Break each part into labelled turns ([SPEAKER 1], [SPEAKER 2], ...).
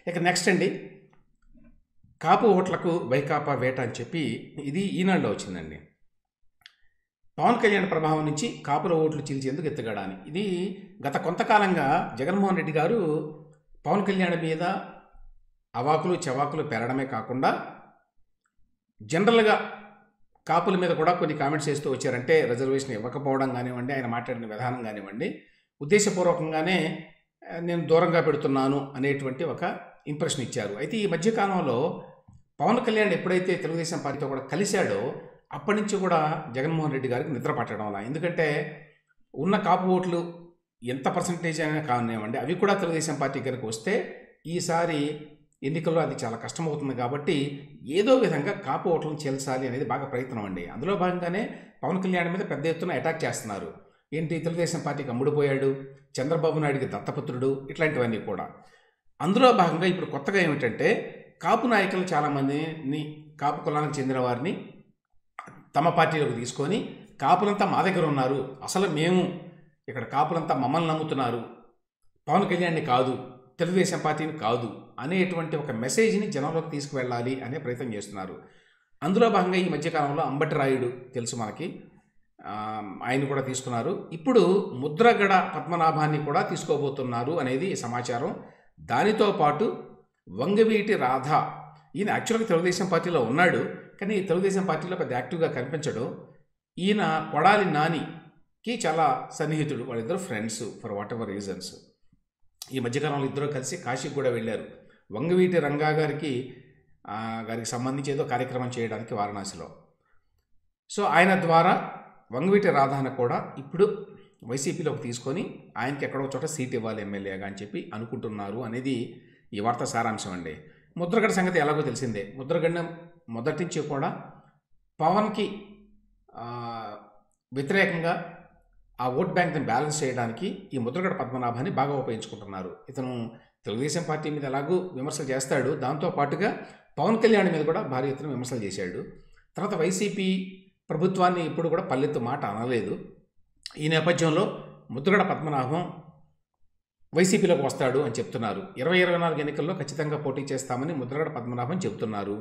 [SPEAKER 1] ఇక నెక్స్ట్ అండి, కాపు ఓట్లకు వైకాపా వేట అని చెప్పి ఇది ఈనాడులో వచ్చిందండి. పవన్ కళ్యాణ్ ప్రభావం నుంచి కాపుల ఓట్లు చీల్చేందుకు ఎత్తుగడ అని. ఇది గత కొంతకాలంగా జగన్మోహన్ రెడ్డి గారు పవన్ కళ్యాణ్ మీద అవాకులు చవాకులు పెరగడమే కాకుండా జనరల్గా కాపుల మీద కూడా కొన్ని కామెంట్స్ చేస్తూ వచ్చారంటే రిజర్వేషన్ ఇవ్వకపోవడం కానివ్వండి, ఆయన మాట్లాడిన విధానం కానివ్వండి, ఉద్దేశపూర్వకంగానే నేను దూరంగా పెడుతున్నాను అనేటువంటి ఒక ఇంప్రెషన్ ఇచ్చారు. అయితే ఈ మధ్యకాలంలో పవన్ కళ్యాణ్ ఎప్పుడైతే తెలుగుదేశం పార్టీతో కూడా కలిశాడో అప్పటి నుంచి కూడా జగన్మోహన్ రెడ్డి గారికి నిద్ర పట్టడం వల్ల, ఎందుకంటే ఉన్న కాపు ఓట్లు ఎంత పర్సంటేజ్ అయినా కానివ్వండి అవి కూడా తెలుగుదేశం పార్టీ కనుక వస్తే ఈసారి ఎన్నికల్లో అది చాలా కష్టమవుతుంది. కాబట్టి ఏదో విధంగా కాపు ఓట్లను చేల్చాలి అనేది బాగా ప్రయత్నం అండి. అందులో భాగంగానే పవన్ కళ్యాణ్ మీద పెద్ద ఎత్తున అటాక్ చేస్తున్నారు. ఏంటి, తెలుగుదేశం పార్టీకి అమ్ముడుపోయాడు, చంద్రబాబు నాయుడికి దత్తపుత్రుడు, ఇట్లాంటివన్నీ కూడా. అందులో భాగంగా ఇప్పుడు కొత్తగా ఏమిటంటే కాపు నాయకులు చాలామందిని, కాపు కులానికి చెందిన వారిని తమ పార్టీలోకి తీసుకొని కాపులంతా మా దగ్గర ఉన్నారు, అసలు మేము ఇక్కడ కాపులంతా మమ్మల్ని నమ్ముతున్నారు, పవన్ కళ్యాణ్ని కాదు, తెలుగుదేశం పార్టీని కాదు అనేటువంటి ఒక మెసేజ్ని జనంలోకి తీసుకువెళ్ళాలి అనే ప్రయత్నం చేస్తున్నారు. అందులో భాగంగా ఈ మధ్యకాలంలో అంబటి రాయుడు తెలుసు మనకి, ఆయన కూడా తీసుకున్నారు. ఇప్పుడు ముద్రగడ పద్మనాభాన్ని కూడా తీసుకోబోతున్నారు అనేది సమాచారం. దానితో పాటు వంగవీటి రాధ, ఈయన యాక్చువల్గా తెలుగుదేశం పార్టీలో ఉన్నాడు, కానీ తెలుగుదేశం పార్టీలో పెద్ద యాక్టివ్గా కనిపించడు. ఈయన కొడాలి నానికి చాలా సన్నిహితుడు, వాళ్ళిద్దరు friends for what ever reasons. ఈ మధ్యకాలంలో ఇద్దరు కలిసి కాశీకి కూడా వెళ్ళారు, వంగవీటి రంగా గారికి సంబంధించి ఏదో కార్యక్రమం చేయడానికి వారణాసిలో. సో ఆయన ద్వారా వంగవీటి రాధాను కూడా ఇప్పుడు వైసీపీలోకి తీసుకొని ఆయనకి ఎక్కడో చోట సీట్ ఇవ్వాలి ఎమ్మెల్యేగా అని చెప్పి అనుకుంటున్నారు అనేది ఈ వార్త సారాంశం అండి. ముద్రగడ సంగతి ఎలాగో తెలిసిందే. ముద్రగడ మొదటి నుంచి కూడా పవన్కి వ్యతిరేకంగా ఆ ఓట్ బ్యాంక్ని బ్యాలెన్స్ చేయడానికి ఈ ముద్రగడ పద్మనాభాన్ని బాగా ఉపయోగించుకుంటున్నారు. ఇతను తెలుగుదేశం పార్టీ మీద ఎలాగూ విమర్శలు చేస్తాడు, దాంతోపాటుగా పవన్ కళ్యాణ్ మీద కూడా భారీ ఎత్తున విమర్శలు చేశాడు. తర్వాత వైసీపీ ప్రభుత్వాన్ని ఇప్పుడు కూడా పల్లెత్తు మాట అనలేదు. ఈ నేపథ్యంలో ముద్రగడ పద్మనాభం వైసీపీలోకి వస్తాడు అని చెప్తున్నారు. 2024 ఎన్నికల్లో ఖచ్చితంగా పోటీ చేస్తామని ముద్రగడ పద్మనాభం చెబుతున్నారు.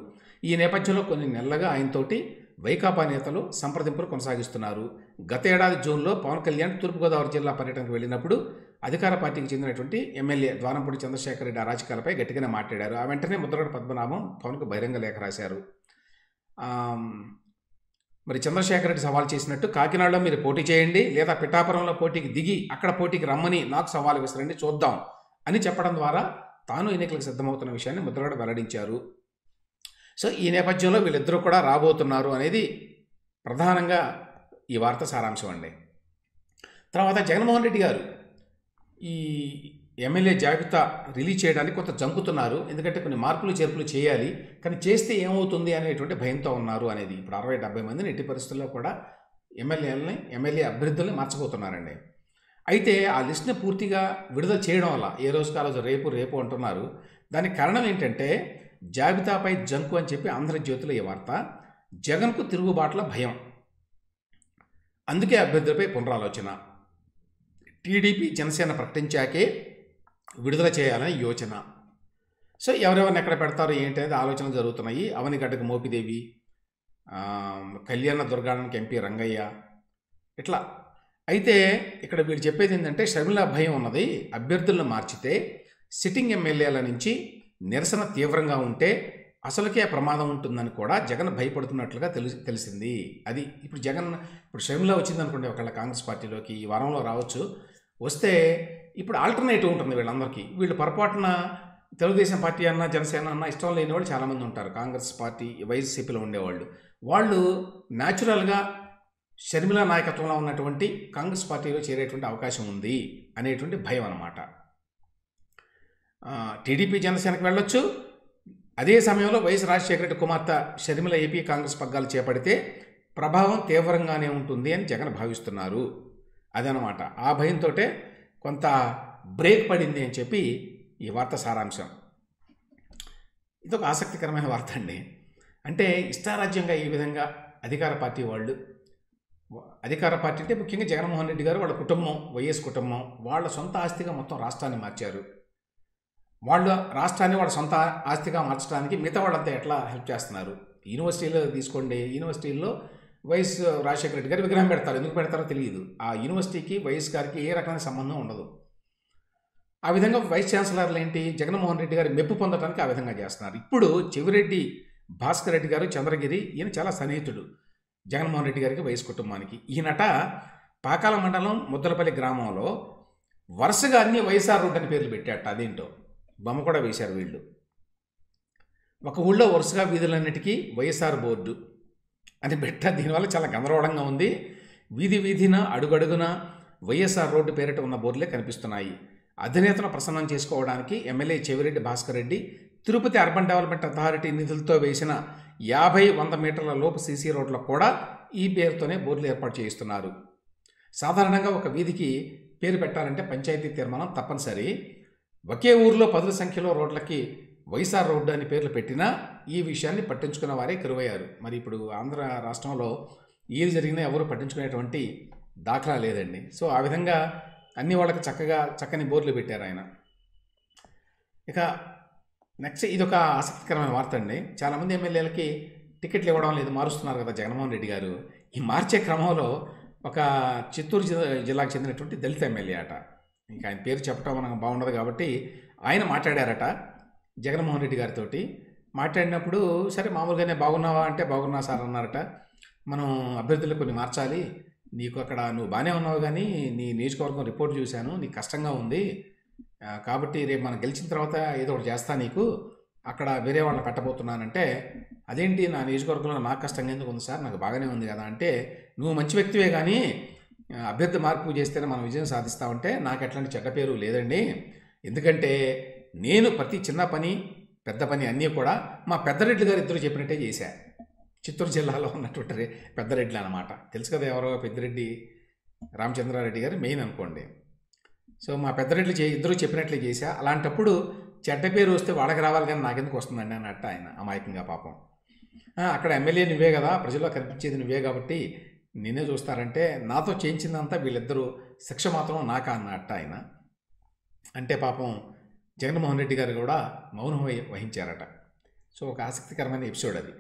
[SPEAKER 1] ఈ నేపథ్యంలో కొన్ని నెలలుగా ఆయనతోటి వైకాపా నేతలు సంప్రదింపులు కొనసాగిస్తున్నారు. గత ఏడాది జూన్లో పవన్ కళ్యాణ్ తూర్పుగోదావరి జిల్లా పర్యటనకు వెళ్ళినప్పుడు అధికార పార్టీకి చెందినటువంటి ఎమ్మెల్యే ద్వారంపూడి చంద్రశేఖర్ రెడ్డి అరాచకాలపై గట్టిగానే మాట్లాడారు. ఆ వెంటనే ముద్రగడ పద్మనాభం పవన్కు బహిరంగ లేఖ రాశారు. మరి చంద్రశేఖర్ రెడ్డి సవాల్ చేసినట్టు కాకినాడలో మీరు పోటీ చేయండి, లేదా పిఠాపురంలో పోటీకి దిగి అక్కడ పోటీకి రమ్మని నాకు సవాల్ విసరండి, చూద్దాం అని చెప్పడం ద్వారా తాను ఎన్నికలకు సిద్ధమవుతున్న విషయాన్ని ముద్రగడ వెల్లడించారు. సో ఈ నేపథ్యంలో వీళ్ళిద్దరూ కూడా రాబోతున్నారు అనేది ప్రధానంగా ఈ వార్త సారాంశం అండి. తర్వాత జగన్మోహన్ రెడ్డి గారు ఈ ఎమ్మెల్యే జాబితా రిలీజ్ చేయడానికి కొంత జంకుతున్నారు, ఎందుకంటే కొన్ని మార్పులు చేర్పులు చేయాలి, కానీ చేస్తే ఏమవుతుంది అనేటువంటి భయంతో ఉన్నారు అనేది. ఇప్పుడు 60-70 మందిని ఎట్టి పరిస్థితుల్లో కూడా ఎమ్మెల్యే అభ్యర్థుల్ని మార్చబోతున్నారండి. అయితే ఆ లిస్ట్ని పూర్తిగా విడుదల చేయడం వల్ల ఏ రోజుకి ఆ రోజు రేపు అంటున్నారు. దానికి కారణం ఏంటంటే జాబితాపై జంకు అని చెప్పి ఆంధ్రజ్యోతిలో ఈ వార్త. జగన్కు తిరుగుబాట్ల భయం, అందుకే అభ్యర్థులపై పునరాలోచన, టీడీపీ జనసేన ప్రకటించాకే విడుదల చేయాలని యోచన. సో ఎవరెవరిని ఎక్కడ పెడతారు ఏంటి అనేది ఆలోచనలు జరుగుతున్నాయి. అవనిగడ్డకు మోపిదేవి, కళ్యాణ దుర్గానికి ఎంపీ రంగయ్య, ఇట్లా. అయితే ఇక్కడ వీళ్ళు చెప్పేది ఏంటంటే షర్మిల భయం ఉన్నది, అభ్యర్థులను మార్చితే సిట్టింగ్ ఎమ్మెల్యేల నుంచి నిరసన తీవ్రంగా ఉంటే అసలుకే ప్రమాదం ఉంటుందని కూడా జగన్ భయపడుతున్నట్లుగా తెలిసింది. అది ఇప్పుడు షర్మిల వచ్చింది అనుకోండి ఒకళ్ళ కాంగ్రెస్ పార్టీలోకి, ఈ వారంలో రావచ్చు, వస్తే ఇప్పుడు ఆల్టర్నేటివ్ ఉంటుంది వీళ్ళందరికీ. వీళ్ళు పొరపాటున తెలుగుదేశం పార్టీ అన్నా జనసేన అన్నా ఇష్టం లేని వాళ్ళు చాలామంది ఉంటారు, కాంగ్రెస్ పార్టీ వైసీపీలో ఉండేవాళ్ళు. వాళ్ళు న్యాచురల్గా షర్మిల నాయకత్వంలో ఉన్నటువంటి కాంగ్రెస్ పార్టీలో చేరేటువంటి అవకాశం ఉంది అనేటువంటి భయం అన్నమాట. టీడీపీ జనసేనకు వెళ్ళొచ్చు. అదే సమయంలో వైఎస్ రాజశేఖర రెడ్డి కుమార్తె షర్మిల ఏపీ కాంగ్రెస్ పగ్గాలు చేపడితే ప్రభావం తీవ్రంగానే ఉంటుంది అని జగన్ భావిస్తున్నారు. అదనమాట. ఆ భయంతో కొంత బ్రేక్ పడింది అని చెప్పి ఈ వార్త సారాంశం. ఇదొక ఆసక్తికరమైన వార్త అండి. అంటే ఇష్టారాజ్యంగా ఈ విధంగా అధికార పార్టీ వాళ్ళు, అధికార పార్టీ అంటే ముఖ్యంగా జగన్మోహన్ రెడ్డి గారు, వాళ్ళ కుటుంబం, వైఎస్ కుటుంబం, వాళ్ళ సొంత ఆస్తిగా మొత్తం రాష్ట్రాన్ని మార్చారు. వాళ్ళు రాష్ట్రాన్ని వాళ్ళ సొంత ఆస్తిగా మార్చడానికి మిగతా వాళ్ళంతా ఎట్లా హెల్ప్ చేస్తున్నారు. యూనివర్సిటీలో తీసుకోండి, యూనివర్సిటీల్లో వైఎస్ రాజశేఖర రెడ్డి గారి విగ్రహం పెడతారు. ఎందుకు పెడతారో తెలియదు. ఆ యూనివర్సిటీకి వైఎస్ గారికి ఏ రకమైన సంబంధం ఉండదు. ఆ విధంగా వైస్ ఛాన్సలర్లు ఏంటి, జగన్మోహన్ రెడ్డి గారి మెప్పు పొందడానికి ఆ విధంగా చేస్తున్నారు. ఇప్పుడు చెవిరెడ్డి భాస్కర్ రెడ్డి గారు చంద్రగిరి, ఈయన చాలా సన్నిహితుడు జగన్మోహన్ రెడ్డి గారికి, వైఎస్ కుటుంబానికి. ఈయనట పాకాల మండలం ముద్దలపల్లి గ్రామంలో వరుసగా అన్ని వైఎస్ఆర్ రోడ్ అని పేర్లు పెట్టాట. అదేంటో బొమ్మ కూడా వేశారు వీళ్ళు. ఒక ఊళ్ళో వరుసగా వీధులన్నిటికీ వైఎస్ఆర్ బోర్డు అని పెట్ట. దీనివల్ల చాలా గందరగోళంగా ఉంది. వీధి వీధిన అడుగడుగున వైఎస్ఆర్ రోడ్డు పేరిట ఉన్న బోర్డులే కనిపిస్తున్నాయి. అధినేతను ప్రసన్నం చేసుకోవడానికి MLA Chevireddy Bhaskar Reddy Tirupati urban development authority నిధులతో వేసిన 50-100 మీటర్ల లోపు సీసీ రోడ్లకు కూడా ఈ పేరుతోనే బోర్డులు ఏర్పాటు చేయిస్తున్నారు. సాధారణంగా ఒక వీధికి పేరు పెట్టాలంటే పంచాయతీ తీర్మానం తప్పనిసరి. ఒకే ఊరిలో 10 సంఖ్యలో రోడ్లకి వైఎస్ఆర్ రోడ్డు అని పేర్లు పెట్టినా ఈ విషయాన్ని పట్టించుకున్న వారే కరువయ్యారు. మరి ఇప్పుడు ఆంధ్ర రాష్ట్రంలో ఏది జరిగినా ఎవరు పట్టించుకునేటువంటి దాఖలా లేదండి. సో ఆ విధంగా అన్ని వాళ్ళకి చక్కని బోర్డులు పెట్టారు ఆయన. ఇక నెక్స్ట్ ఇదొక ఆసక్తికరమైన వార్త అండి. చాలామంది ఎమ్మెల్యేలకి టికెట్లు ఇవ్వడం లేదు, మారుస్తున్నారు కదా జగన్మోహన్ రెడ్డి గారు. ఈ మార్చే క్రమంలో ఒక చిత్తూరు జిల్లాకు చెందినటువంటి దళిత ఎమ్మెల్యే అట. ఇంకా ఆయన పేరు చెప్పడం మనకు బాగుండదు కాబట్టి ఆయన మాట్లాడారట జగన్మోహన్ రెడ్డి గారితో. మాట్లాడినప్పుడు సరే మామూలుగానే బాగున్నావా అంటే బాగున్నా సార్ అన్నారట. మనం అభ్యర్థులు కొన్ని మార్చాలి, నీకు అక్కడ నువ్వు బాగానే ఉన్నావు కానీ నీ నియోజకవర్గం రిపోర్ట్ చూశాను, నీకు కష్టంగా ఉంది కాబట్టి రేపు మనం గెలిచిన తర్వాత ఏదో ఒకటి చేస్తా, నీకు అక్కడ వేరే వాళ్ళని పెట్టబోతున్నానంటే, అదేంటి నా నియోజకవర్గంలో నాకు కష్టంగా ఎందుకు ఉంది సార్, నాకు బాగానే ఉంది కదా అంటే, నువ్వు మంచి వ్యక్తివే కానీ అభ్యర్థి మార్పు చేస్తేనే మనం విజయం సాధిస్తామంటే నాకు ఎట్లాంటి చెడ్డ పేరు లేదండి. ఎందుకంటే నేను ప్రతి చిన్న పని పెద్ద పని అన్నీ కూడా మా పెద్దరెడ్డి గారు ఇద్దరు చెప్పినట్టే చేశా. చిత్తూరు జిల్లాలో ఉన్నటువంటి పెద్దరెడ్డి అనమాట. తెలుసు కదా ఎవరో, పెద్దిరెడ్డి రామచంద్రారెడ్డి గారు మెయిన్ అనుకోండి. సో మా పెద్దరెడ్డి ఇద్దరు చెప్పినట్లే చేశా. అలాంటప్పుడు చెడ్డ పేరు వస్తే వాళ్ళకి రావాలి కానీ నాకెందుకు వస్తుందండి అన్నట్టు ఆయన అమాయకంగా పాపం. అక్కడ ఎమ్మెల్యే నువ్వే కదా, ప్రజల్లో కనిపించేది నువ్వే కాబట్టి నిన్నే చూస్తారంటే నాతో చేయించిందంతా వీళ్ళిద్దరూ, శిక్ష మాత్రం నాకా అన్నట్టు ఆయన అంటే పాపం జగన్మోహన్ రెడ్డి గారు కూడా మౌనం వహించారట. సో ఒక ఆసక్తికరమైన ఎపిసోడ్ అది.